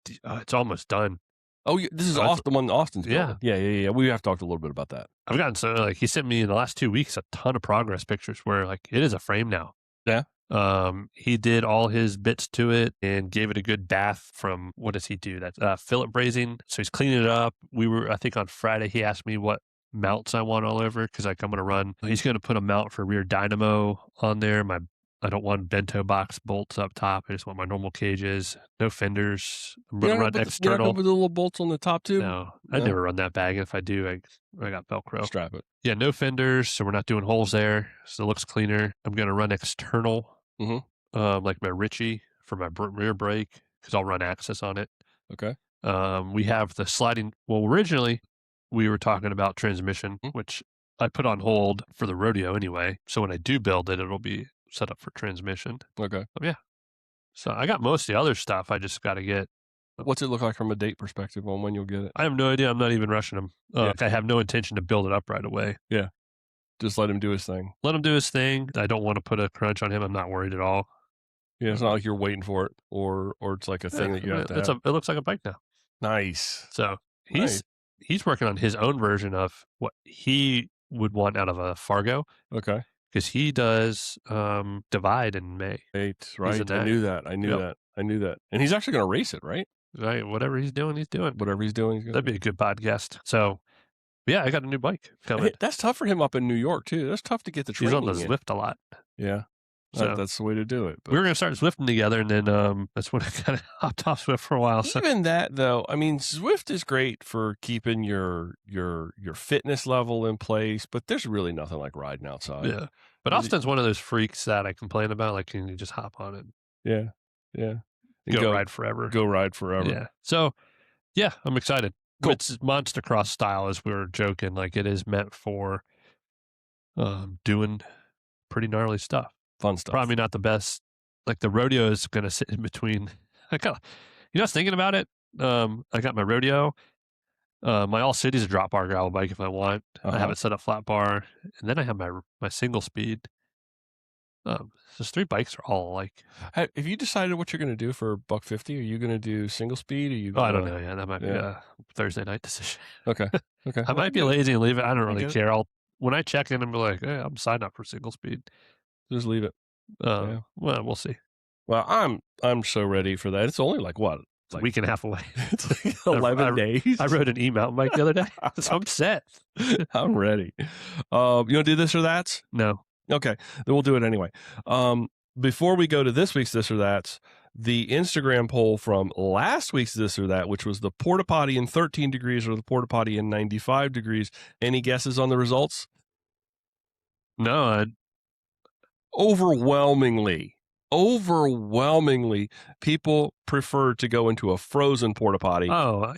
It's almost done. Oh, this is the one Austin's building. Yeah. Yeah. We have talked a little bit about that. I've gotten he sent me in the last 2 weeks a ton of progress pictures where like it is a frame now. Yeah. He did all his bits to it and gave it a good bath from, what does he do? That's fillet brazing. So he's cleaning it up. I think on Friday, he asked me what mounts I want all over because I'm going to run. He's going to put a mount for rear dynamo on there. I don't want bento box bolts up top. I just want my normal cages. No fenders. I'm going to run external. You're not going to put the little bolts on the top tube? No, I never run that bag. If I do, I got Velcro. Strap it. Yeah, no fenders, so we're not doing holes there. So it looks cleaner. I'm going to run external, like my Ritchie for my rear brake, because I'll run access on it. Okay. We have the sliding. Well, originally we were talking about transmission, which I put on hold for the rodeo anyway. So when I do build it, it'll be set up for transmission. Okay. Yeah. So I got most of the other stuff. I just got to get. What's it look like from a date perspective on when you'll get it? I have no idea. I'm not even rushing him. I have no intention to build it up right away. Yeah. Just let him do his thing. Let him do his thing. I don't want to put a crunch on him. I'm not worried at all. Yeah, it's not like you're waiting for it, or it's like a thing that you have to have. It looks like a bike now. Nice. So he's working on his own version of what he would want out of a Fargo. Okay. Because he does Divide in May. Right. I knew that. I knew that. And he's actually going to race it, right? Right. Whatever he's doing, he's doing. Whatever he's doing, That'd be a good podcast. So, yeah, I got a new bike coming. That's tough for him up in New York, too. That's tough to get the training. He's on the Zwift a lot. Yeah. So that's the way to do it. But we were going to start Zwifting together, and then that's when I kind of hopped off Zwift for a while. So. Even that, though, I mean, Zwift is great for keeping your fitness level in place, but there's really nothing like riding outside. Yeah. But Austin's one of those freaks that I complain about. Like, can you just hop on it? Yeah. Yeah. Go ride forever. Go ride forever. Yeah. So, yeah, I'm excited. Cool. It's monster cross style, as we were joking. Like, it is meant for doing pretty gnarly stuff. Fun stuff. Probably not the best. Like, the rodeo is going to sit in between. I was thinking about it. I got my rodeo. My All City's a drop bar gravel bike if I want. I have it set up flat bar. And then I have my single speed. Those three bikes are all alike. Have you decided what you're going to do for $150? Are you going to do single speed? Or you? I don't know. Yeah, that might be a Thursday night decision. Okay. I might be lazy and leave it. I don't really care. When I check in and be like, hey, I'm signed up for single speed. Just leave it. Well, we'll see. Well, I'm so ready for that. It's only like what? It's a week and a half away. It's like 11 days. I rode an e-mountain bike the other day. So I'm set. I'm ready. You want to do this or that? No. Okay. Then we'll do it anyway. Before we go to this week's This or That's, the Instagram poll from last week's This or That, which was the porta potty in 13 degrees or the porta potty in 95 degrees. Any guesses on the results? No. Overwhelmingly, people prefer to go into a frozen porta potty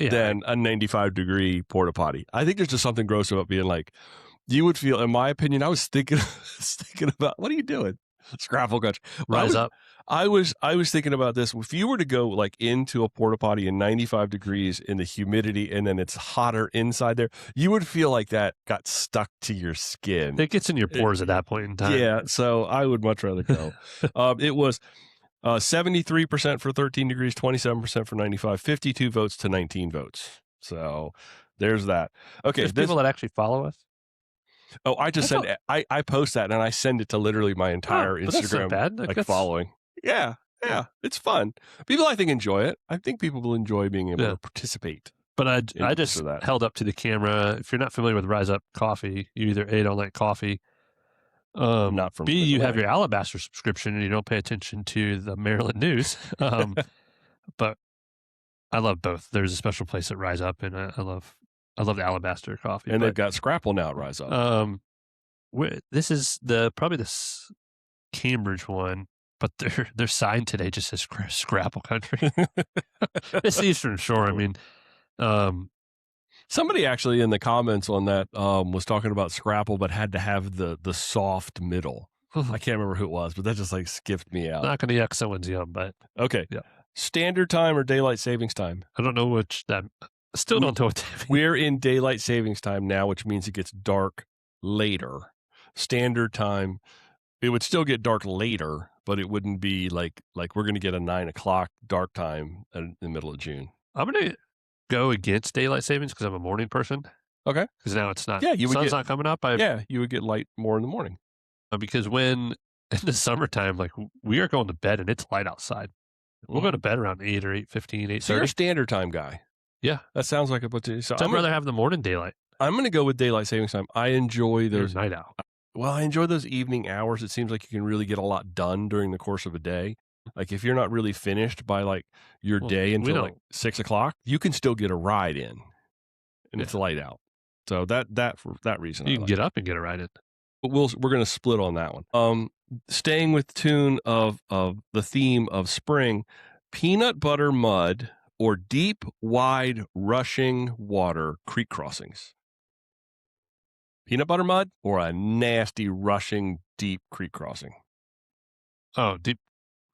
than a 95 degree porta potty. I think there's just something gross about being like, you would feel, in my opinion, I was thinking about, what are you doing? Scrapple country. Rise up. I was thinking about this. If you were to go like into a porta potty in 95 degrees in the humidity and then it's hotter inside there, you would feel like that got stuck to your skin. It gets in your pores at that point in time. Yeah. So I would much rather go. It was 73% for 13 degrees, 27% for 95, 52 votes to 19 votes. So there's that. Okay. There's people that actually follow us. Oh, I just send. I post that and I send it to literally my entire Instagram. That's not bad. Like following. Yeah, it's fun. People, I think, enjoy it. I think people will enjoy being able to participate. But I just held up to the camera. If you're not familiar with Rise Up Coffee, you either A, don't like coffee. Not from B, you have your Alabaster subscription and you don't pay attention to the Maryland news. But I love both. There's a special place at Rise Up, and I love the Alabaster coffee. And they've got Scrapple now at Rise Up. This is probably this Cambridge one, but their sign today just says Scrapple Country. It's Eastern Shore. I mean, somebody actually in the comments on that was talking about Scrapple, but had to have the soft middle. I can't remember who it was, but that just like skipped me out. Not going to yuck someone's yum, but okay. Yeah. Standard time or daylight savings time? I don't know which that. Still don't know what that means. We're in daylight savings time now, which means it gets dark later. Standard time, it would still get dark later, but it wouldn't be like we're going to get a 9 o'clock dark time in the middle of June. I'm going to go against daylight savings because I'm a morning person. Okay. Because now it's not. Yeah, sun's not coming up. You would get light more in the morning. Because when in the summertime, like we are going to bed and it's light outside. We'll go to bed around 8 or 8:15, 8:30. So you're a standard time guy. Yeah. That sounds like a potential. So I'd rather have the morning daylight. I'm going to go with daylight savings time. I enjoy those. Night out. Well, I enjoy those evening hours. It seems like you can really get a lot done during the course of a day. Like if you're not really finished by like your day until like 6 o'clock, you can still get a ride in, and it's light out. So for that reason, you can get up and get a ride in. But we're going to split on that one. Staying with the tune of the theme of spring, peanut butter mud or deep, wide, rushing water creek crossings. Peanut butter mud or a nasty, rushing, deep creek crossing? Oh, deep.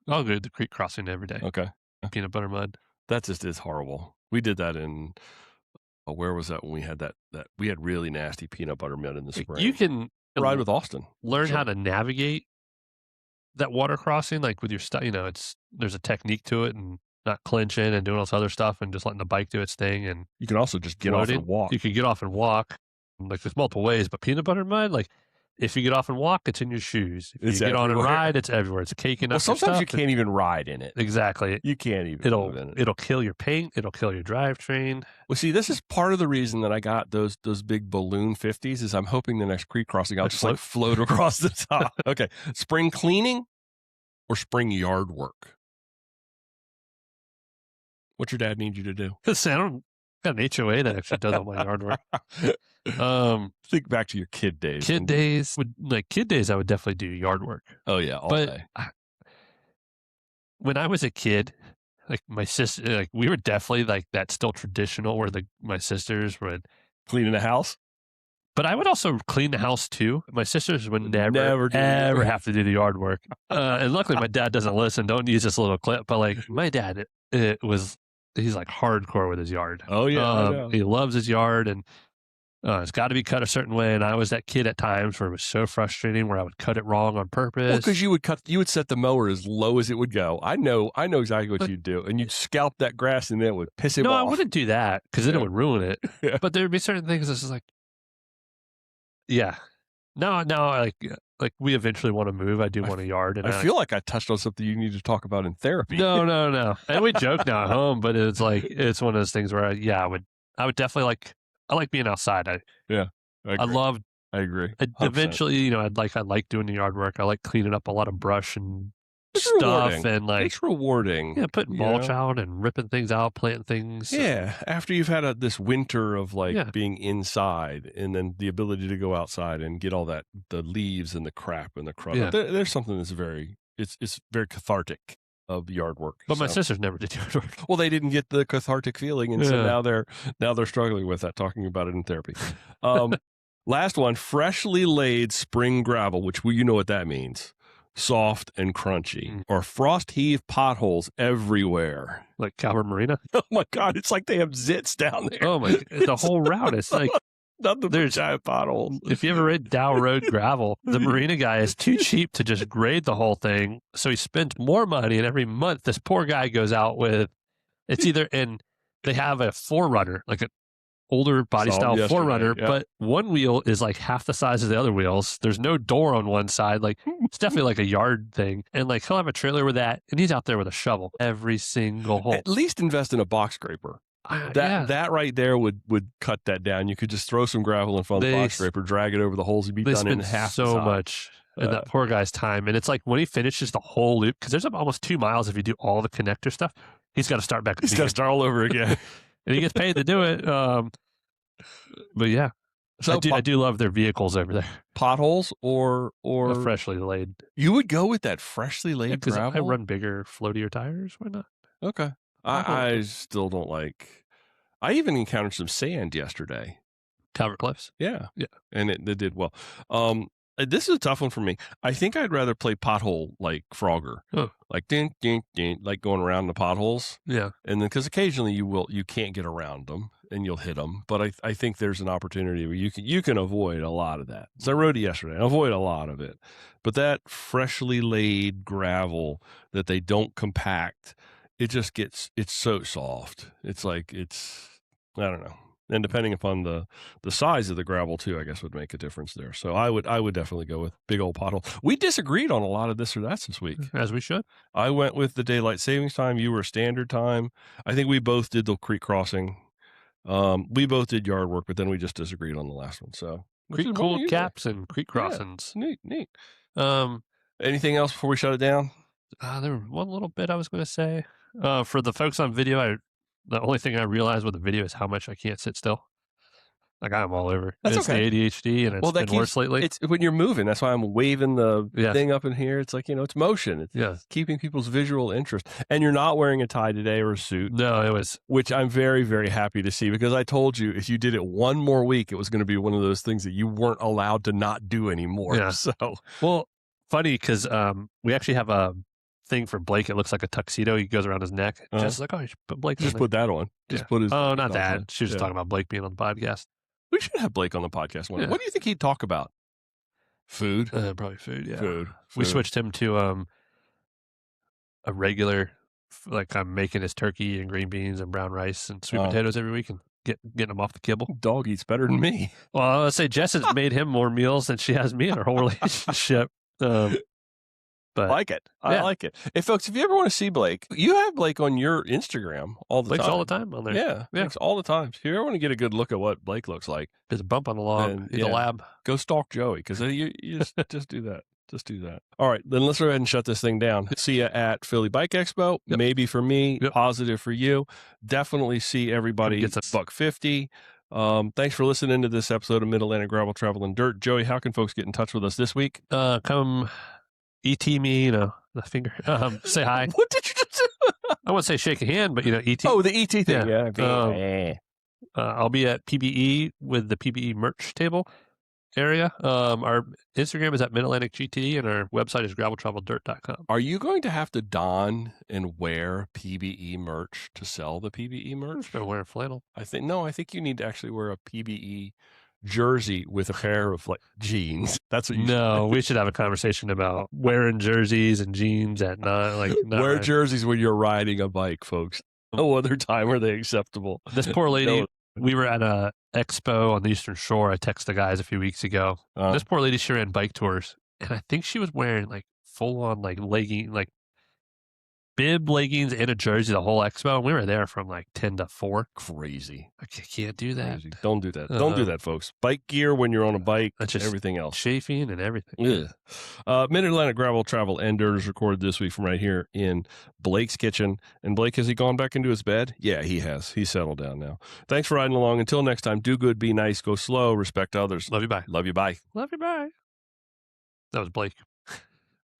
I'll go to the creek crossing every day. Okay. Peanut butter mud. That just is horrible. We did that in, where was that when we had that we had really nasty peanut butter mud in the spring. You can ride with Austin. Learn how to navigate that water crossing, like with your stuff. There's a technique to it, and not clinching and doing all this other stuff, and just letting the bike do its thing. And you can also just get off and walk. You could get off and walk. Like there's multiple ways, but peanut butter mud, like if you get off and walk, it's in your shoes. If you get on and ride, it's everywhere. It's caking up. Well, sometimes you can't even ride in it. Exactly. You can't even. It'll kill your paint. It'll kill your drivetrain. Well, see, this is part of the reason that I got those big balloon 50s. Is I'm hoping the next creek crossing I'll just like float across the top. Okay, spring cleaning or spring yard work. What's your dad need you to do? I got an HOA that actually does all my yard work. Think back to your kid days. Kid days, I would definitely do yard work. Oh yeah, all day. When I was a kid, like my sister, like we were definitely like that still traditional where my sisters would clean the house. But I would also clean the house too. My sisters would never ever have to do the yard work. And luckily my dad doesn't listen. Don't use this little clip. But like my dad, he's like hardcore with his yard. Oh yeah. He loves his yard, and it's got to be cut a certain way. And I was that kid at times where it was so frustrating where I would cut it wrong on purpose. Well, because you would set the mower as low as it would go. I know exactly what you'd do, and you'd scalp that grass, and then it would piss him off. No, I wouldn't do that because then it would ruin it. Yeah. But there would be certain things that's just like, yeah. No, like we eventually want to move. I do want a yard, and I feel like I touched on something you need to talk about in therapy. No. And we joke now at home, but it's like it's one of those things where I would definitely I like being outside. I agree. Eventually, I like doing the yard work. I like cleaning up a lot of brush and stuff, and like it's rewarding. Yeah, putting mulch out and ripping things out, planting things. Yeah, after you've had this winter of being inside, and then the ability to go outside and get all the leaves and the crap and the crud. Yeah. There's something that's very cathartic of yard work. But my sisters never did yard work. Well, they didn't get the cathartic feeling, and so now they're struggling with that. Talking about it in therapy. Last one: freshly laid spring gravel, which you know what that means. Soft and crunchy, or frost heave potholes everywhere, like Calvert Marina. Oh my God, it's like they have zits down there. Oh my! The whole route is like there's giant potholes. If you ever read Dow Road gravel, the Marina guy is too cheap to just grade the whole thing, so he spends more money, and every month this poor guy goes out with and they have a 4Runner, like an older body style 4Runner, but one wheel is like half the size of the other wheels. There's no door on one side. Like it's definitely like a yard thing. And like he'll have a trailer with that, and he's out there with a shovel every single hole. At least invest in a box scraper. That right there would cut that down. You could just throw some gravel in front of the box scraper, drag it over the holes, you'd be done in half. So much in that poor guy's time. And it's like when he finishes the whole loop, because there's almost 2 miles if you do all the connector stuff, he's got to start back. He's got to start all over again. And he gets paid to do it. But yeah, so I do love their vehicles over there. Potholes or freshly laid. You would go with that freshly laid gravel? I run bigger, floatier tires. Why not? Okay. I still don't like. I even encountered some sand yesterday. Calvert Cliffs. Yeah. And it did well. This is a tough one for me. I think I'd rather play pothole like Frogger, like ding, ding, ding, like going around the potholes. Yeah, and then because occasionally you can't get around them and you'll hit them, but I think there's an opportunity where you can avoid a lot of that. So I rode it yesterday. I avoid a lot of it, but that freshly laid gravel that they don't compact, it's so soft. It's like I don't know. And depending upon the size of the gravel too, I guess would make a difference there. So I would definitely go with big old pothole. We disagreed on a lot of this or that this week. As we should. I went with the daylight savings time. You were standard time. I think we both did the creek crossing. We both did yard work, but then we just disagreed on the last one. So creek cooled caps and creek crossings. Yeah, neat. Anything else before we shut it down? There was one little bit I was going to say. For the folks on video, the only thing I realized with the video is how much I can't sit still. Like I'm all over. That's it's okay. the ADHD, and it's been worse lately. It's when you're moving. That's why I'm waving the thing up in here. It's like, it's motion. It's keeping people's visual interest. And you're not wearing a tie today or a suit. No, it was. Which I'm very, very happy to see, because I told you if you did it one more week, it was going to be one of those things that you weren't allowed to not do anymore. Yeah. So, well, funny because we actually have a thing for Blake. It looks like a tuxedo. He goes around his neck. Just like, you should put Blake. Just put that on. Just put his. Oh, not that. She was just talking about Blake being on the podcast. We should have Blake on the podcast one. What do you think he'd talk about? Food? Probably food, yeah. Food. We switched him to a regular, like I'm making his turkey and green beans and brown rice and sweet potatoes every week and getting him off the kibble. Dog eats better than me. Well, let's say Jess has made him more meals than she has me in our whole relationship. But I like it. I like it. Hey, folks, if you ever want to see Blake, you have Blake on your Instagram all the Blake's time. all the time on there. Yeah. Blake's all the time. So if you ever want to get a good look at what Blake looks like, there's a bump on the log. He's a lab. Go stalk Joey, because you just do that. Just do that. All right, then let's go ahead and shut this thing down. See you at Philly Bike Expo. Yep. Maybe for me, positive for you. Definitely see everybody at $150. Thanks for listening to this episode of Mid-Atlantic Gravel, Travel, and Dirt. Joey, how can folks get in touch with us this week? Come ET me, the finger. Say hi. What did you just do? I wouldn't say shake a hand, but ET. Oh, the ET thing. Yeah. I'll be at PBE with the PBE merch table area. Our Instagram is at Mid-Atlantic GT, and our website is graveltraveldirt.com. Are you going to have to don and wear PBE merch to sell the PBE merch? I'm wearing flannel. I think you need to actually wear a PBE jersey with a pair of jeans. That's what you No, we should have a conversation about wearing jerseys and jeans at night. Wear jerseys when you're riding a bike, folks. No other time are they acceptable. This poor lady, we were at a expo on the Eastern Shore. I texted the guys a few weeks ago. This poor lady, she ran bike tours, and I think she was wearing full on legging, bib leggings and a jersey the whole expo. And we were there from 10 to 4. Crazy. I can't do that. Crazy. Don't do that. Don't do that, folks. Bike gear when you're on a bike. That's just everything else. Chafing and everything. Mid-Atlantic Gravel, Travel, and Dirt is recorded this week from right here in Blake's kitchen. And Blake, has he gone back into his bed? Yeah, he has. He's settled down now. Thanks for riding along. Until next time, do good, be nice, go slow, respect others. Love you, bye. Love you, bye. Love you, bye. That was Blake.